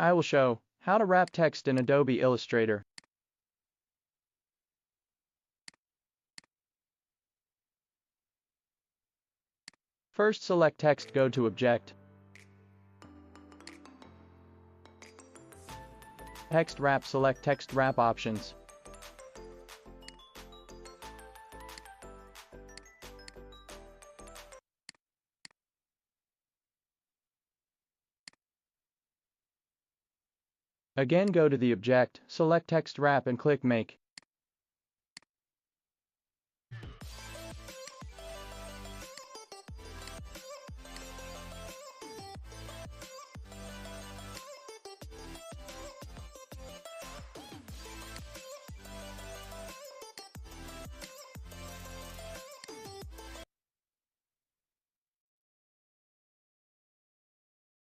I will show how to wrap text in Adobe Illustrator. First, select text, go to Object, Text Wrap, select Text Wrap options. Again, go to the object, select Text Wrap and click Make.